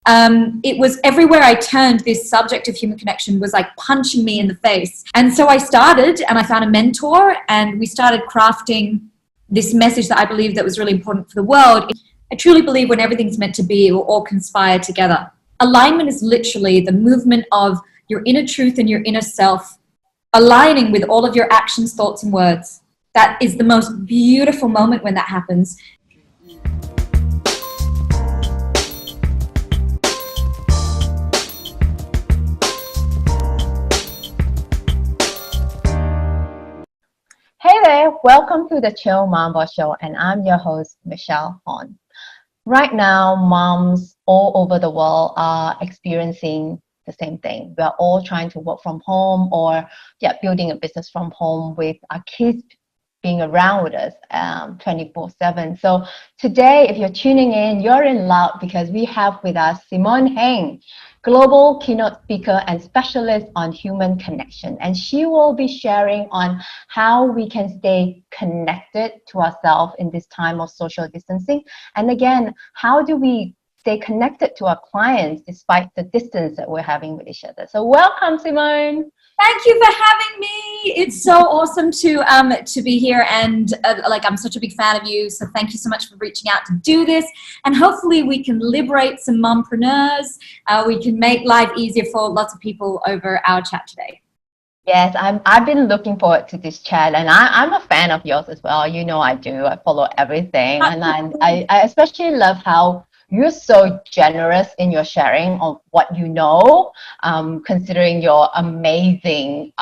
It was everywhere I turned, this subject of human connection was like punching me in the face. And so I started and I found a mentor and we started crafting this message that I believe that was really important for the world. I truly believe when everything's meant to be, it will all conspire together. Alignment is literally the movement of your inner truth and your inner self aligning with all of your actions, thoughts, and words. That is the most beautiful moment when that happens. Hey there, welcome to the Chill MomBoss Show, and I'm your host, Michelle Hon. Right now, moms all over the world are experiencing the same thing. We're all trying to work from home or building a business from home with our kids being around with us 24/7. So today, if you're tuning in, you're in luck because we have with us Simone Heng, global keynote speaker and specialist on human connection. And she will be sharing on how we can stay connected to ourselves in this time of social distancing. And again, how do we stay connected to our clients despite the distance that we're having with each other? So welcome, Simone. Thank you for having me. It's so awesome to be here, and I'm such a big fan of you. So thank you so much for reaching out to do this, and hopefully we can liberate some mompreneurs. We can make life easier for lots of people over our chat today. Yes, I've been looking forward to this chat, and I'm a fan of yours as well. You know I do. I follow everything, and I especially love how you're so generous in your sharing of what you know, considering your amazing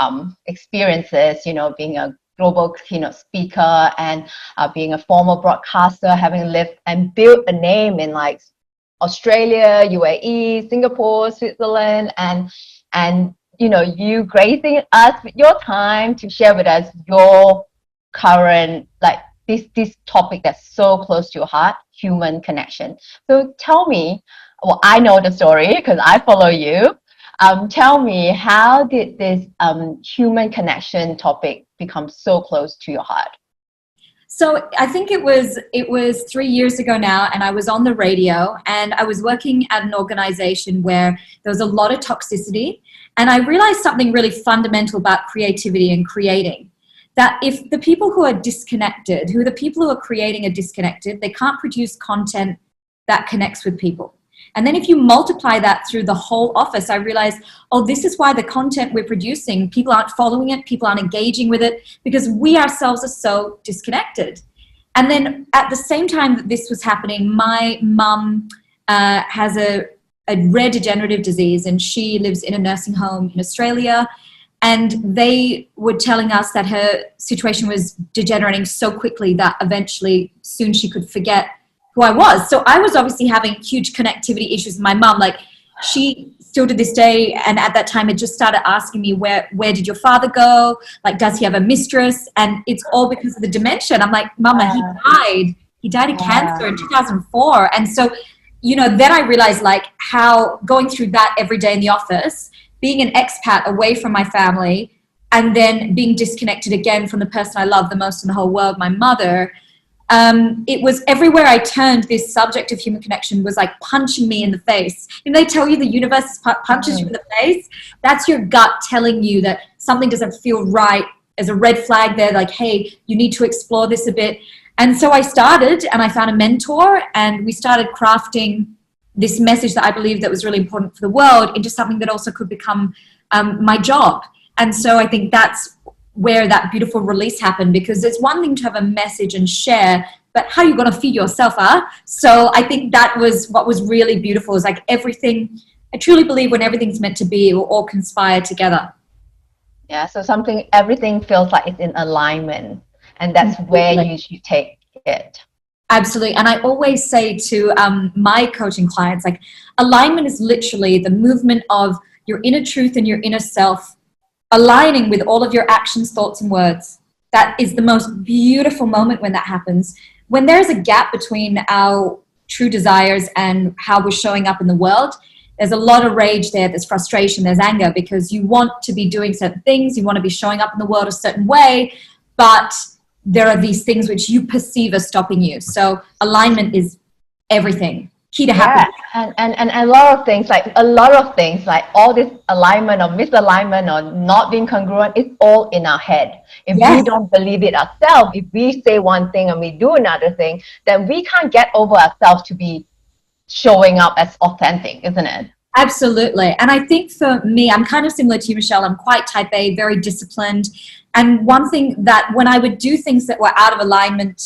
experiences, you know, being a global keynote speaker and being a former broadcaster, having lived and built a name in like Australia, UAE, Singapore, Switzerland, and you know, you gracing us with your time to share with us your current, like, this topic that's so close to your heart, human connection. So tell me, well, I know the story because I follow you. Tell me, how did this human connection topic become so close to your heart? So I think it was 3 years ago now, and I was on the radio and I was working at an organization where there was a lot of toxicity, and I realized something really fundamental about creativity and creating. That if the people who are disconnected, the people who are creating are disconnected, they can't produce content that connects with people. And then if you multiply that through the whole office, I realized, oh, this is why the content we're producing, people aren't following it, people aren't engaging with it, because we ourselves are so disconnected. And then at the same time that this was happening, my mum has a rare degenerative disease, and she lives in a nursing home in Australia. And they were telling us that her situation was degenerating so quickly that eventually soon she could forget who I was. So I was obviously having huge connectivity issues with my mom. Like, she still to this day, and at that time, had just started asking me, where did your father go? Like, does he have a mistress? And it's all because of the dementia. And I'm like, Mama, he died of cancer in 2004. And so, you know, then I realized like how going through that every day in the office, being an expat away from my family, and then being disconnected again from the person I love the most in the whole world, my mother, it was everywhere I turned, this subject of human connection was like punching me in the face. And they tell you the universe punches you in the face. That's your gut telling you that something doesn't feel right. There's a red flag there, like, hey, you need to explore this a bit. And so I started, and I found a mentor, and we started crafting this message that I believe that was really important for the world into something that also could become my job. And so I think that's where that beautiful release happened, because it's one thing to have a message and share, but how are you going to feed yourself? So I think that was what was really beautiful, is like everything, I truly believe when everything's meant to be, it will all conspire together. Yeah, so everything feels like it's in alignment, and that's where you should take it. Absolutely. And I always say to my coaching clients, like, alignment is literally the movement of your inner truth and your inner self aligning with all of your actions, thoughts, and words. That is the most beautiful moment when that happens. When there's a gap between our true desires and how we're showing up in the world, there's a lot of rage there, there's frustration, there's anger, because you want to be doing certain things, you want to be showing up in the world a certain way, but there are these things which you perceive as stopping you. So alignment is everything. key to Yeah, happiness. and a lot of things, like all this alignment or misalignment or not being congruent, it's all in our head. If we Yes. don't believe it ourselves, if we say one thing and we do another thing, then we can't get over ourselves to be showing up as authentic, isn't it? Absolutely. And I think for me, I'm kind of similar to you, Michelle. I'm quite type A, very disciplined. And one thing that when I would do things that were out of alignment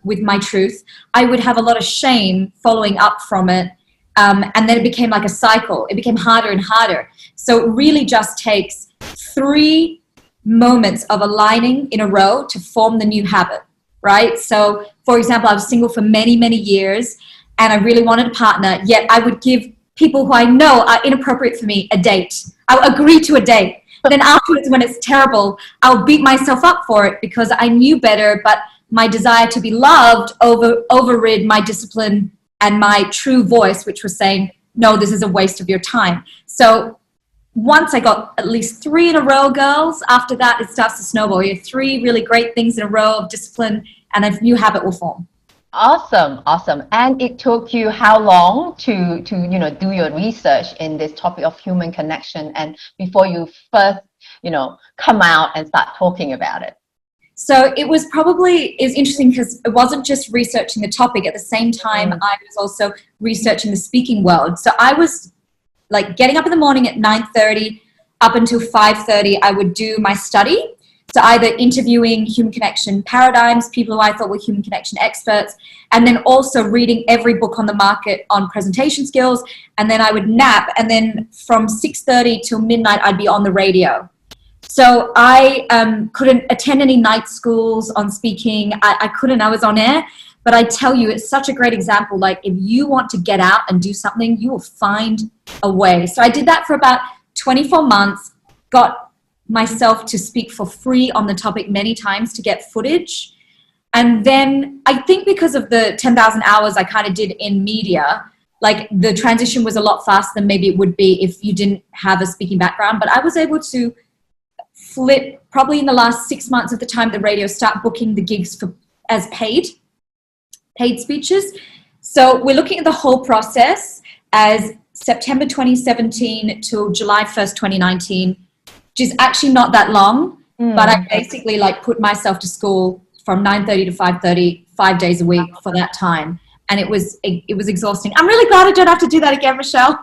with my truth, I would have a lot of shame following up from it. And then it became like a cycle. It became harder and harder. So it really just takes 3 moments of aligning in a row to form the new habit, right? So, for example, I was single for many, many years, and I really wanted a partner, yet I would give people who I know are inappropriate for me a date. I'll agree to a date. Then afterwards, when it's terrible, I'll beat myself up for it because I knew better, but my desire to be loved overrid my discipline and my true voice, which was saying, no, this is a waste of your time. So once I got at least 3 in a row, girls, after that, it starts to snowball. You have 3 really great things in a row of discipline, and a new habit will form. Awesome. And it took you how long to do your research in this topic of human connection, and before you first come out and start talking about it? So it was interesting because it wasn't just researching the topic. At the same time, I was also researching the speaking world. So I was like getting up in the morning at 9:30 up until 5:30. I would do my study. So either interviewing human connection paradigms, people who I thought were human connection experts, and then also reading every book on the market on presentation skills. And then I would nap. And then from 6:30 till midnight, I'd be on the radio. So I couldn't attend any night schools on speaking. I couldn't. I was on air. But I tell you, it's such a great example. Like if you want to get out and do something, you will find a way. So I did that for about 24 months, got myself to speak for free on the topic many times to get footage. And then I think because of the 10,000 hours I kind of did in media, like the transition was a lot faster than maybe it would be if you didn't have a speaking background. But I was able to flip probably in the last 6 months of the time the radio start booking the gigs as paid speeches. So we're looking at the whole process as September 2017 till July 1st, 2019, which is actually not that long, but I basically like put myself to school from 9:30 to 5:30, 5 days a week for that time. And it was exhausting. I'm really glad I don't have to do that again, Michelle.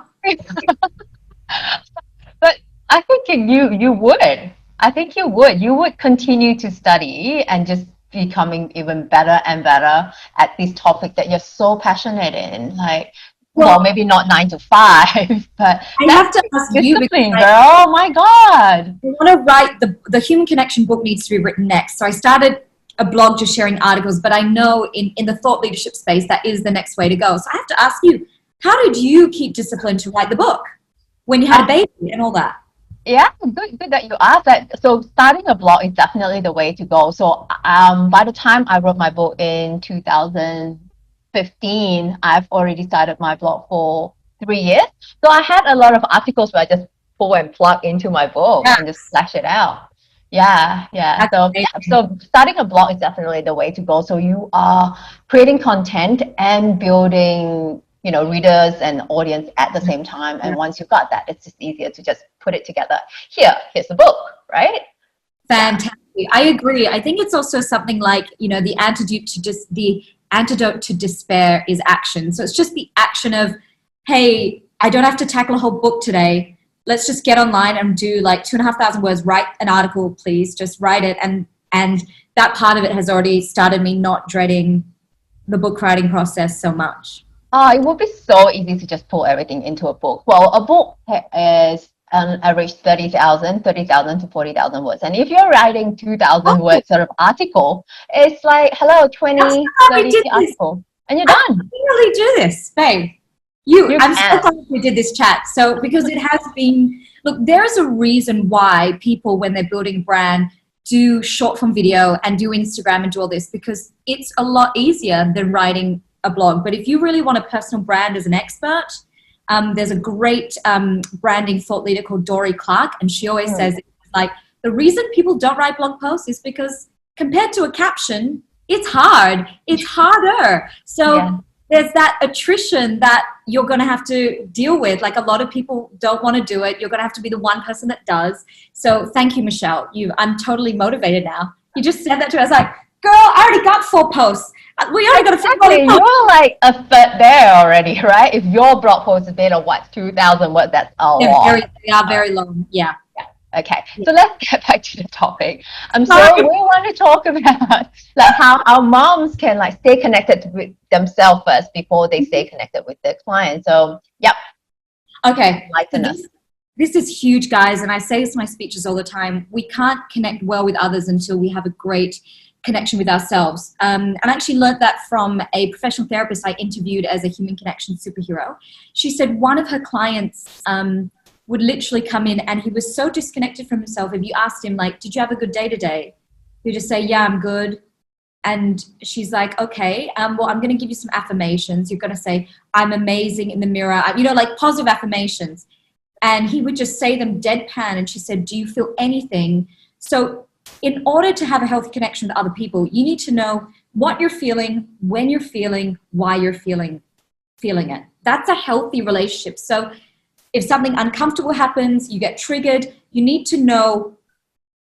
But I think you would. I think you would continue to study and just becoming even better and better at this topic that you're so passionate in. Like, well, maybe not 9 to 5, but I have to ask you, discipline, girl. Oh my God. I want to write the Human Connection book needs to be written next. So I started a blog just sharing articles, but I know in the thought leadership space, that is the next way to go. So I have to ask you, how did you keep discipline to write the book when you had a baby and all that? Yeah, good that you asked that. So starting a blog is definitely the way to go. So by the time I wrote my book in 2015, I've already started my blog for 3 years. So I had a lot of articles where I just pull and plug into my book and just flash it out. Yeah. So starting a blog is definitely the way to go. So you are creating content and building readers and audience at the same time. And once you've got that, it's just easier to just put it together. Here's the book, right? Fantastic. I agree. I think it's also something like, the antidote to despair is action. So it's just the action of, hey, I don't have to tackle a whole book today. Let's just get online and do like 2,500 words, write an article, please. Just write it. And that part of it has already started me not dreading the book writing process so much. It would be so easy to just pull everything into a book. Well, a book is on average 30,000 to 40,000 words. And if you're writing 2,000 word sort of article, it's like, hello, 20, 30 article. And you're done. I really do this, babe. I'm so glad we did this chat. So, because it has been, look, there's a reason why people, when they're building a brand, do short form video and do Instagram and do all this, because it's a lot easier than writing a blog. But if you really want a personal brand as an expert, there's a great branding thought leader called Dory Clark, and she always says, like, the reason people don't write blog posts is because compared to a caption, it's hard. It's harder. So there's that attrition that you're going to have to deal with. Like, a lot of people don't want to do it. You're going to have to be the one person that does. So thank you, Michelle. I'm totally motivated now. You just said that to us, like, girl, I already got 4 posts. We already got a 4 posts. You're like a third there already, right? If your blog post is been 2,000 words, that's a lot. They are very long. Yeah. Okay, so let's get back to the topic. So we want to talk about like how our moms can like stay connected with themselves first before they stay connected with their clients. So, yep. Okay. Enlighten us. This is huge, guys, and I say this in my speeches all the time. We can't connect well with others until we have a great connection with ourselves. And I actually learned that from a professional therapist I interviewed as a human connection superhero. She said one of her clients would literally come in and he was so disconnected from himself. If you asked him, like, did you have a good day today? He'd just say, yeah, I'm good. And she's like, okay, well, I'm going to give you some affirmations. You're going to say, I'm amazing in the mirror, like positive affirmations. And he would just say them deadpan. And she said, do you feel anything? So in order to have a healthy connection with other people, you need to know what you're feeling, when you're feeling, why you're feeling it. That's a healthy relationship. So if something uncomfortable happens, you get triggered, you need to know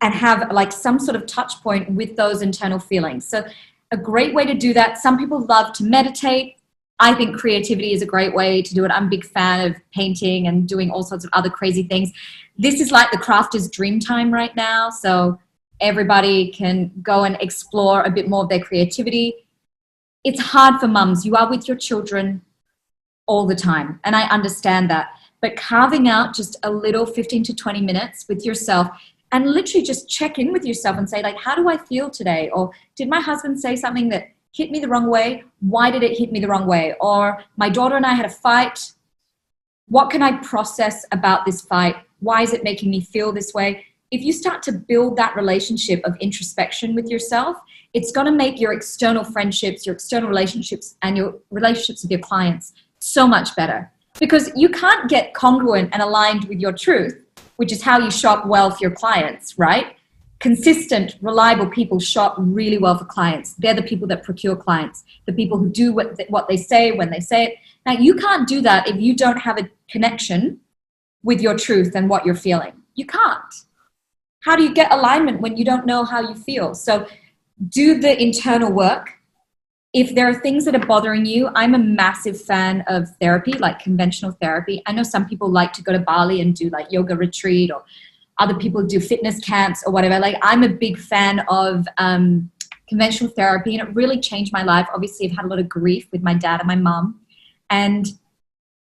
and have like some sort of touch point with those internal feelings. So a great way to do that, some people love to meditate. I think creativity is a great way to do it. I'm a big fan of painting and doing all sorts of other crazy things. This is like the crafter's dream time right now. So everybody can go and explore a bit more of their creativity. It's hard for mums. You are with your children all the time. And I understand that. But carving out just a little 15 to 20 minutes with yourself and literally just check in with yourself and say, like, how do I feel today? Or did my husband say something that hit me the wrong way? Why did it hit me the wrong way? Or my daughter and I had a fight. What can I process about this fight? Why is it making me feel this way? If you start to build that relationship of introspection with yourself, it's going to make your external friendships, your external relationships, and your relationships with your clients so much better. Because you can't get congruent and aligned with your truth, which is how you show up well for your clients, right? Consistent, reliable people show up really well for clients. They're the people that procure clients, the people who do what they say when they say it. Now, you can't do that if you don't have a connection with your truth and what you're feeling. You can't. How do you get alignment when you don't know how you feel? So do the internal work. If there are things that are bothering you, I'm a massive fan of therapy, like conventional therapy. I know some people like to go to Bali and do like yoga retreat, or other people do fitness camps or whatever. Like, I'm a big fan of conventional therapy, and it really changed my life. Obviously, I've had a lot of grief with my dad and my mom, and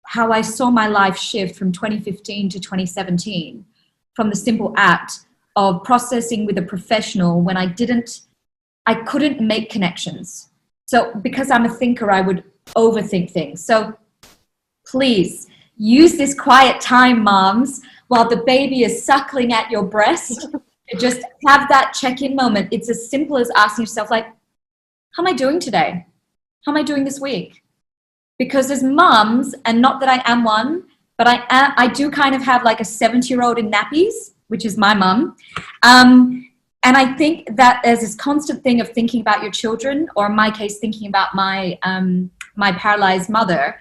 how I saw my life shift from 2015 to 2017 from the simple act of processing with a professional when I couldn't make connections. So because I'm a thinker, I would overthink things. So please use this quiet time, moms, while the baby is suckling at your breast, to just have that check-in moment. It's as simple as asking yourself, like, how am I doing today? How am I doing this week? Because as moms, and not that I am one, but I do kind of have like a 70-year-old in nappies, which is my mum. And I think that there's this constant thing of thinking about your children, or in my case, thinking about my paralyzed mother,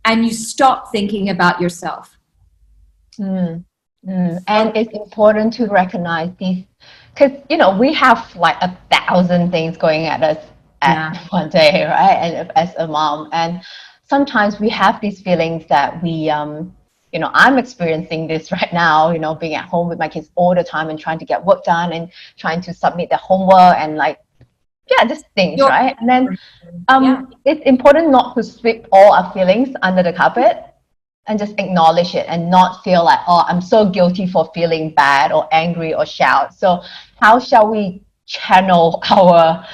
and you stop thinking about yourself. And it's important to recognize these, because, we have like 1,000 things going at us at one day, right? And as a mom, and sometimes we have these feelings that we, I'm experiencing this right now, being at home with my kids all the time and trying to get work done and trying to submit their homework and just things, right? And then it's important not to sweep all our feelings under the carpet and just acknowledge it and not feel like, oh, I'm so guilty for feeling bad or angry or shout. So how shall we channel our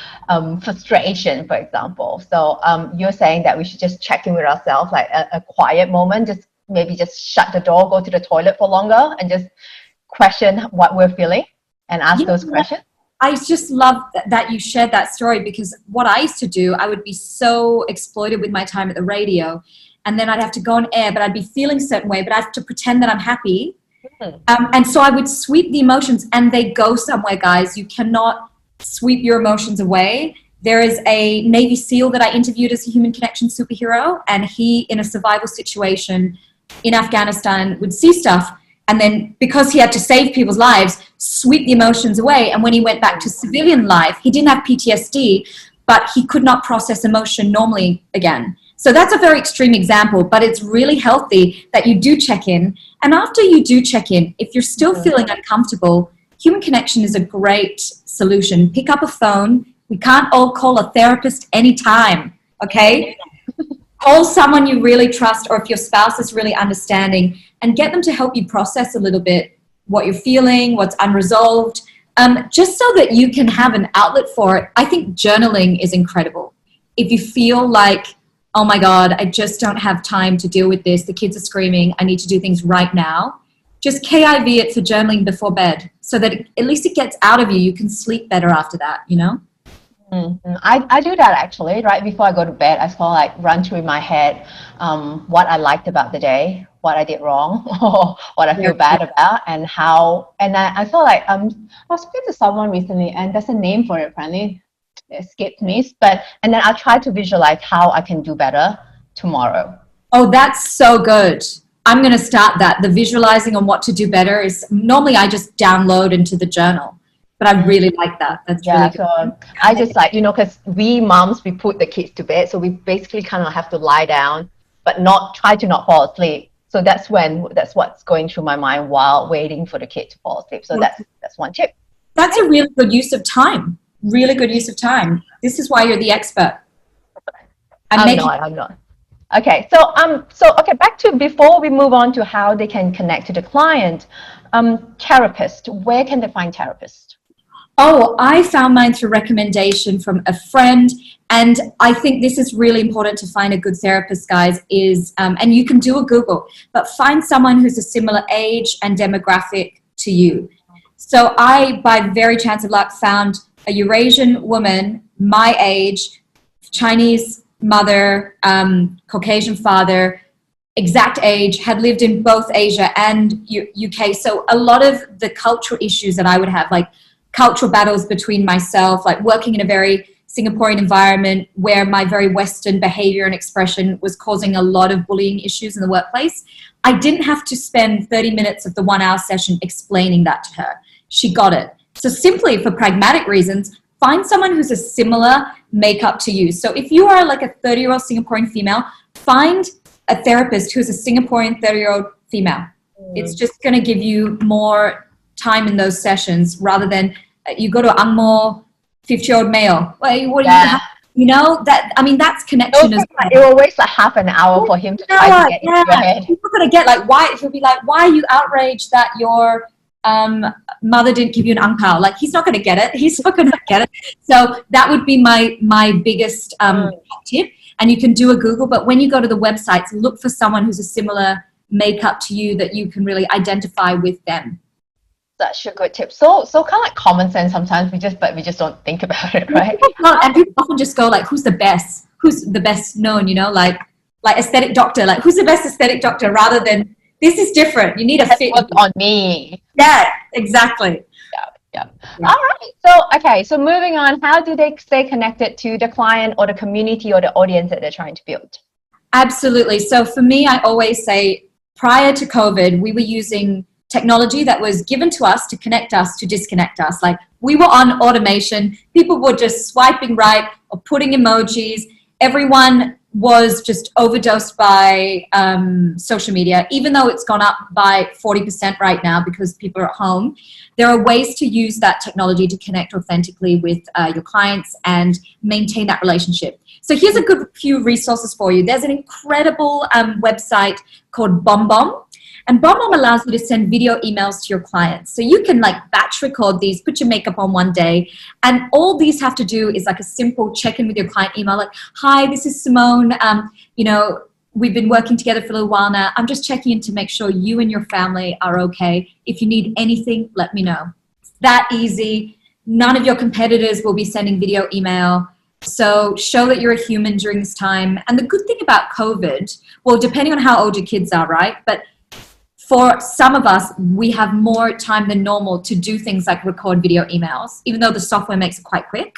frustration, for example? So you're saying that we should just check in with ourselves, like a quiet moment, maybe just shut the door, go to the toilet for longer, and just question what we're feeling and ask those questions. I just love that you shared that story, because what I used to do, I would be so exploited with my time at the radio, and then I'd have to go on air, but I'd be feeling a certain way, but I have to pretend that I'm happy. And so I would sweep the emotions, and they go somewhere, guys. You cannot sweep your emotions away. There is a Navy SEAL that I interviewed as a human connection superhero, and he, in a survival situation in Afghanistan, would see stuff, and then because he had to save people's lives, sweep the emotions away. And when he went back to civilian life, he didn't have PTSD, but he could not process emotion normally again. So that's a very extreme example, but it's really healthy that you do check in. And after you do check in, if you're still feeling uncomfortable, human connection is a great solution. Pick up a phone. We can't all call a therapist anytime, okay? Call someone you really trust, or if your spouse is really understanding, and get them to help you process a little bit what you're feeling, what's unresolved, just so that you can have an outlet for it. I think journaling is incredible. If you feel like, oh my God, I just don't have time to deal with this, the kids are screaming, I need to do things right now, just KIV it for journaling before bed, so that at least it gets out of you. You can sleep better after that, you know? Mm-hmm. I do that actually. Right before I go to bed, I sort of like run through in my head what I liked about the day, what I did wrong, or what I feel bad about, and how. And I feel like I was speaking to someone recently, and there's a name for it. Apparently, it escaped me. And then I try to visualize how I can do better tomorrow. Oh, that's so good. I'm going to start that. The visualizing on what to do better is normally I just download into the journal. But I really like that. That's really good. So I just like, because we moms, we put the kids to bed. So we basically kind of have to lie down, but try to not fall asleep. So that's what's going through my mind while waiting for the kid to fall asleep. So that's one tip. That's a really good use of time. Really good use of time. This is why you're the expert. I'm not. Okay. So okay, back to before we move on to how they can connect to the client, therapist, where can they find therapists? Oh, I found mine through recommendation from a friend. And I think this is really important to find a good therapist, guys, and you can do a Google, but find someone who's a similar age and demographic to you. So I, by very chance of luck, found a Eurasian woman, my age, Chinese mother, Caucasian father, exact age, had lived in both Asia and UK. So a lot of the cultural issues that I would have, like cultural battles between myself, like working in a very Singaporean environment where my very Western behavior and expression was causing a lot of bullying issues in the workplace, I didn't have to spend 30 minutes of the 1 hour session explaining that to her. She got it. So simply for pragmatic reasons, find someone who's a similar makeup to you. So if you are like a 30-year-old Singaporean female, find a therapist who's a Singaporean 30-year-old female. It's just going to give you more time in those sessions rather than you go to Angmo 50-year-old male. Well, what do you know that? I mean, that's connection as well. It will waste like half an hour for him to try to get into your head. People are gonna get like, why? He'll be like, why are you outraged that your mother didn't give you an ang pao? Like, he's not gonna get it. He's not gonna get it. So that would be my biggest tip. And you can do a Google, but when you go to the websites, look for someone who's a similar makeup to you that you can really identify with them. Such a good tip. So kind of like common sense sometimes, we just don't think about it, right? And people often just go like, who's the best? Who's the best known, like aesthetic doctor, like who's the best aesthetic doctor, rather than this is different. You need a fit on me. Yeah, exactly. Yeah. All right. So moving on, how do they stay connected to the client or the community or the audience that they're trying to build? Absolutely. So for me, I always say prior to COVID, we were using technology that was given to us to connect us, to disconnect us. Like we were on automation. People were just swiping right or putting emojis. Everyone was just overdosed by social media, even though it's gone up by 40% right now because people are at home. There are ways to use that technology to connect authentically with your clients and maintain that relationship. So here's a good few resources for you. There's an incredible website called BombBomb. And BombBomb allows you to send video emails to your clients. So you can like batch record these, put your makeup on one day. And all these have to do is like a simple check-in with your client email. Like, hi, this is Simone. We've been working together for a little while now. I'm just checking in to make sure you and your family are okay. If you need anything, let me know. It's that easy. None of your competitors will be sending video email. So show that you're a human during this time. And the good thing about COVID, well, depending on how old your kids are, right? But for some of us, we have more time than normal to do things like record video emails, even though the software makes it quite quick.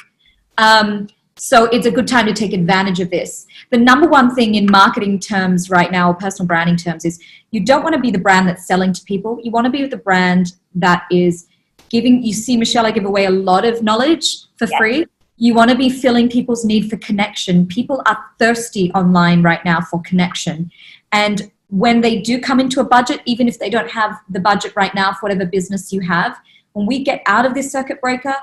So it's a good time to take advantage of this. The number one thing in marketing terms right now, or personal branding terms, is you don't want to be the brand that's selling to people. You want to be the brand that is giving. You see, Michelle, I give away a lot of knowledge for free. You want to be filling people's need for connection. People are thirsty online right now for connection. And when they do come into a budget, even if they don't have the budget right now for whatever business you have, when we get out of this circuit breaker,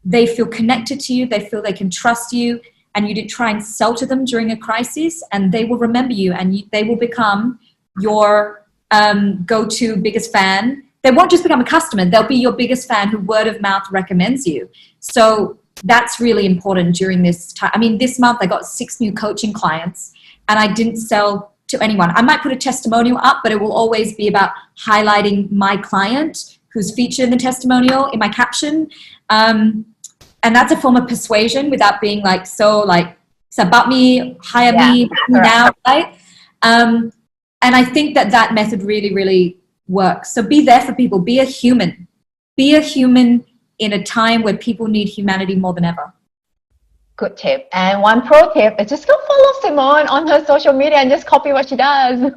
they feel connected to you, they feel they can trust you, and you didn't try and sell to them during a crisis, and they will remember you, and they will become your go-to biggest fan. They won't just become a customer, they'll be your biggest fan who word of mouth recommends you. So that's really important during this time. I mean, this month I got 6 new coaching clients, and I didn't sell to anyone. I might put a testimonial up, but it will always be about highlighting my client who's featured in the testimonial in my caption. And that's a form of persuasion without being like, so like, it's about me, hire me now, right? And I think that method really, really works. So be there for people, be a human. Be a human in a time where people need humanity more than ever. Good tip. And one pro tip is just go follow Simone on her social media and just copy what she does. No,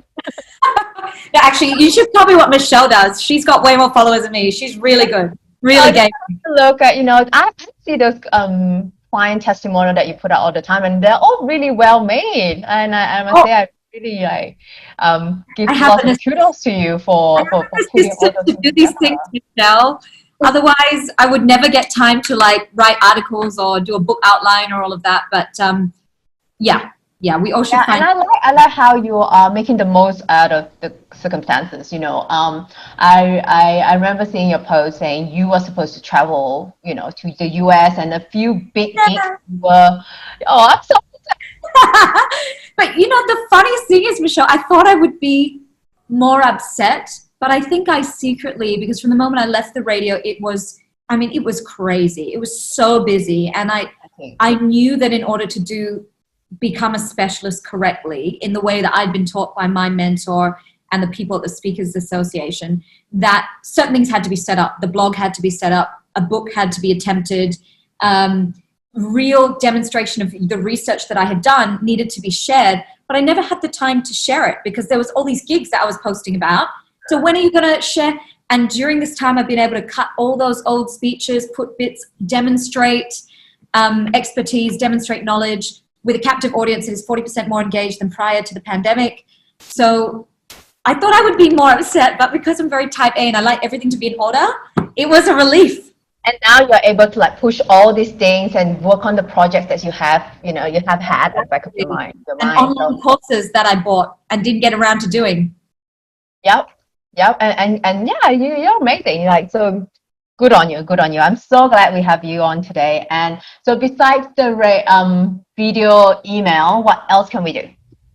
actually, you should copy what Michelle does. She's got way more followers than me. She's really good. Really gay. Look at, I see those client testimonial that you put out all the time, and they're all really well made. And I must say, I really give lots of kudos to you for putting all those to do these things, Michelle. Otherwise, I would never get time to like write articles or do a book outline or all of that. But yeah, we all should find. And I like how you are making the most out of the circumstances. I remember seeing your post saying you were supposed to travel, to the US, and a few big gigs were. Oh, I'm so. But the funniest thing is, Michelle, I thought I would be more upset, but I think I secretly, because from the moment I left the radio, it was crazy. It was so busy, and I knew that in order to become a specialist correctly in the way that I'd been taught by my mentor and the people at the Speakers Association, that certain things had to be set up. The blog had to be set up. A book had to be attempted. Real demonstration of the research that I had done needed to be shared, but I never had the time to share it because there was all these gigs that I was posting about. So when are you going to share? And during this time, I've been able to cut all those old speeches, put bits, demonstrate expertise, demonstrate knowledge, with a captive audience that is 40% more engaged than prior to the pandemic. So I thought I would be more upset, but because I'm very type A and I like everything to be in order, it was a relief. And now you're able to like push all these things and work on the projects that you have had at the back of your mind. And online courses that I bought and didn't get around to doing. Yep. And yeah, you're amazing. So good on you. I'm so glad we have you on today. And so besides the video, email, what else can we do?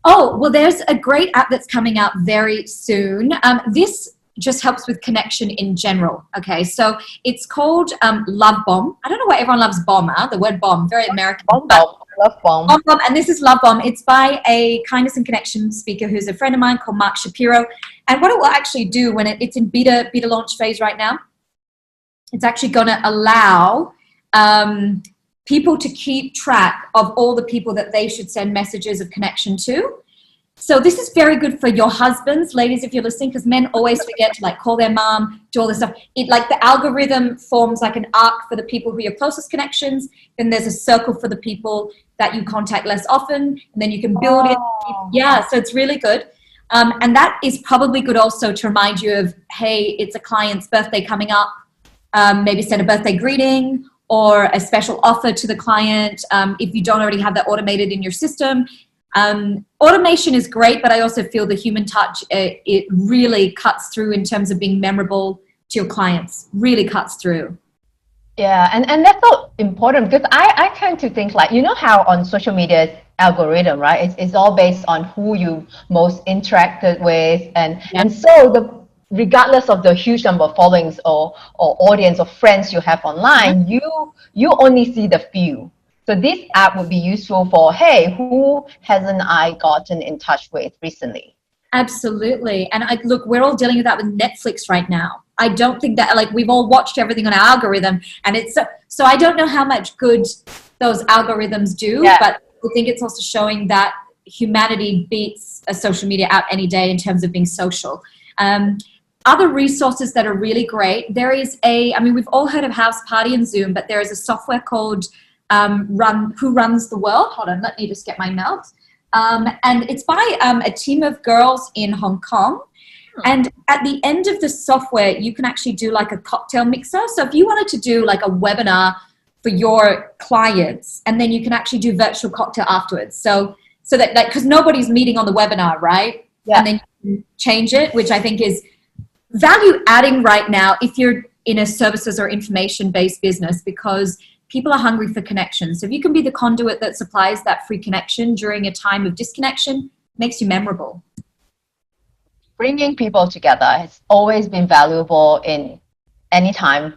Oh, well, there's a great app that's coming out very soon. This just helps with connection in general. Okay, so it's called Love Bomb. I don't know why everyone loves bomb, the word bomb, very American. Love Bomb. And this is Love Bomb. It's by a kindness and connection speaker who's a friend of mine called Mark Shapiro. And what it will actually do when it's in beta launch phase right now, it's actually going to allow people to keep track of all the people that they should send messages of connection to. So this is very good for your husbands, ladies, if you're listening, because men always forget to call their mom, do all this stuff. The algorithm forms like an arc for the people who are your closest connections. Then there's a circle for the people that you contact less often, and then you can build it. Yeah, so it's really good. And that is probably good also to remind you of, hey, it's a client's birthday coming up. Maybe send a birthday greeting or a special offer to the client if you don't already have that automated in your system. Automation is great, but I also feel the human touch, it really cuts through in terms of being memorable to your clients, really cuts through. Yeah, and that's so important because I tend to think how on social media algorithm, right? It's all based on who you most interacted with. And so regardless of the huge number of followings or audience or friends you have online, you only see the few. So this app would be useful for, hey, who hasn't I gotten in touch with recently? Absolutely. And look, we're all dealing with that with Netflix right now. I don't think that, like, we've all watched everything on our algorithm, and it's so I don't know how much good those algorithms do, but I think it's also showing that humanity beats a social media app any day in terms of being social. Other resources that are really great, there is we've all heard of House Party and Zoom, but there is a software called Who Runs the World. Hold on, let me just get my notes. And it's by a team of girls in Hong Kong. And at the end of the software, you can actually do like a cocktail mixer. So if you wanted to do like a webinar for your clients, and then you can actually do virtual cocktail afterwards. So that, like, because nobody's meeting on the webinar, right? Yeah. And then you can change it, which I think is value adding right now if you're in a services or information-based business, because people are hungry for connection. So if you can be the conduit that supplies that free connection during a time of disconnection, makes you memorable. Bringing people together has always been valuable in any time,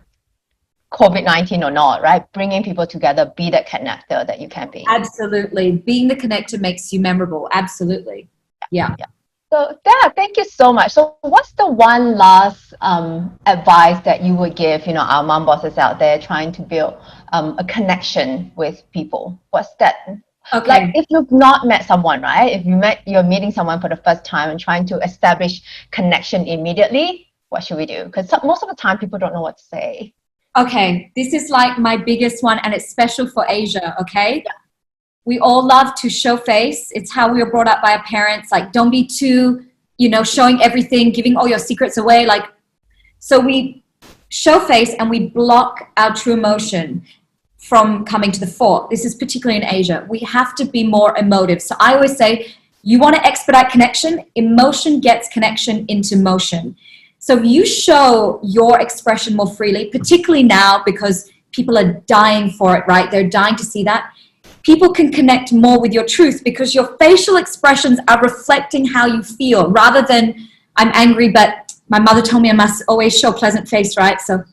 COVID-19 or not, right? Bringing people together, be that connector that you can be. Absolutely. Being the connector makes you memorable. Absolutely. Yeah. So, Dad, thank you so much. So what's the one last advice that you would give, our mom bosses out there trying to build a connection with people? What's that? Okay. Like, if you've not met someone, right? If you're meeting someone for the first time and trying to establish connection immediately, what should we do? Because most of the time people don't know what to say. Okay, this is like my biggest one, and it's special for Asia, okay? Yeah. We all love to show face. It's how we were brought up by our parents. Like, don't be too, showing everything, giving all your secrets away. Like, so we show face and we block our true emotion from coming to the fore. This is particularly in Asia. We have to be more emotive. So I always say, you want to expedite connection, emotion gets connection into motion. So if you show your expression more freely, particularly now because people are dying for it, right? They're dying to see that. People can connect more with your truth because your facial expressions are reflecting how you feel, rather than I'm angry, but my mother told me I must always show a pleasant face, right? So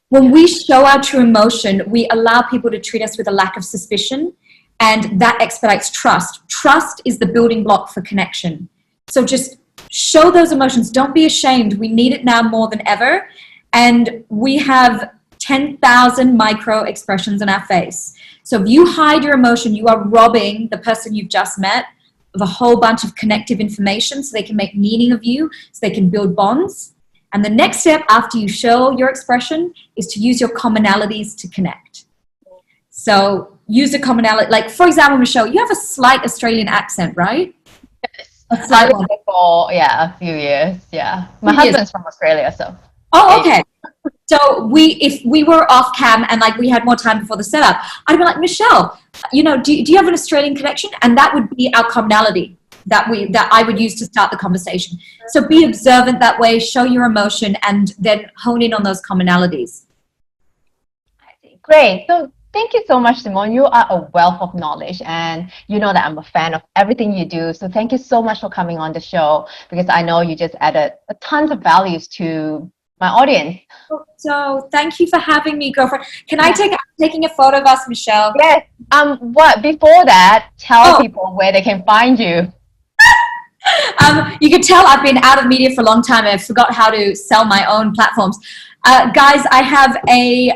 when we show our true emotion, we allow people to treat us with a lack of suspicion, and that expedites trust. Trust is the building block for connection. So just show those emotions. Don't be ashamed. We need it now more than ever. And we have 10,000 micro expressions on our face. So if you hide your emotion, you are robbing the person you've just met of a whole bunch of connective information so they can make meaning of you, so they can build bonds. And the next step after you show your expression is to use your commonalities to connect. So use a commonality. Like, for example, Michelle, you have a slight Australian accent, right? Yes. I lived there for, a few years. Yeah. My husband's from Australia, so. Oh, okay. So if we were off cam and like we had more time before the setup, I'd be like, Michelle, do you have an Australian connection? And that would be our commonality that I would use to start the conversation. So be observant that way, show your emotion, and then hone in on those commonalities. Great. So thank you so much, Simone. You are a wealth of knowledge, and you know that I'm a fan of everything you do. So thank you so much for coming on the show, because I know you just added a tons of values to my audience. So thank you for having me, girlfriend. Can I taking a photo of us, Michelle? Yes. Before that, tell people where they can find you. You can tell I've been out of media for a long time and I forgot how to sell my own platforms. Guys, I have a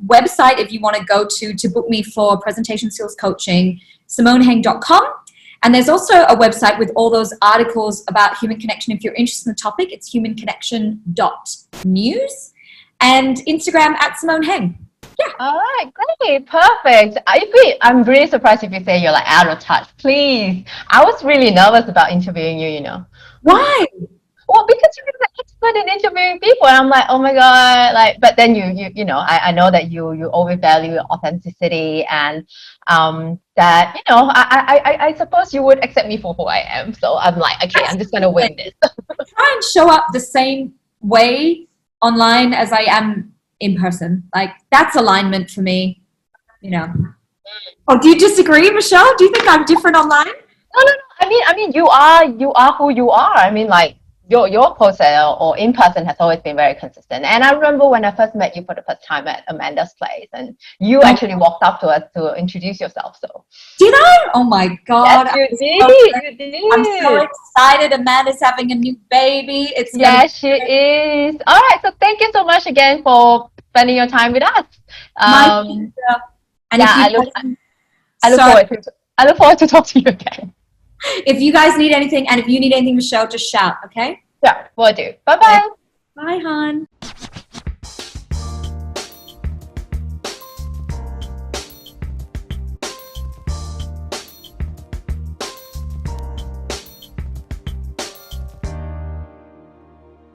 website if you want to go to book me for presentation skills coaching, simoneheng.com. And there's also a website with all those articles about human connection. If you're interested in the topic, it's humanconnection.news, and Instagram at Simone Heng. Yeah. All right, great, perfect. I'm really surprised if you say you're like out of touch. Please, I was really nervous about interviewing you. Why? Well, because you're an expert in interviewing people, and I'm like, oh my god, like. But then I know that you always value authenticity, and that I suppose you would accept me for who I am. So I'm like, okay, I'm just gonna wing this. Try and show up the same way online as I am in person. Like, that's alignment for me. Oh, do you disagree, Michelle? Do you think I'm different online? No. I mean, you are who you are. I mean, like, your post or in person has always been very consistent. And I remember when I first met you for the first time at Amanda's place, and you actually walked up to us to introduce yourself. So did I? Oh my God! Yes, you did. I'm so excited. Amanda's having a new baby. Yes, she is. All right. So thank you so much again for spending your time with us. My pleasure. And yeah, I look forward to talk to you again. If you guys need anything, and if you need anything, Michelle, just shout, okay? Yeah, will do. Bye-bye. Bye, hon.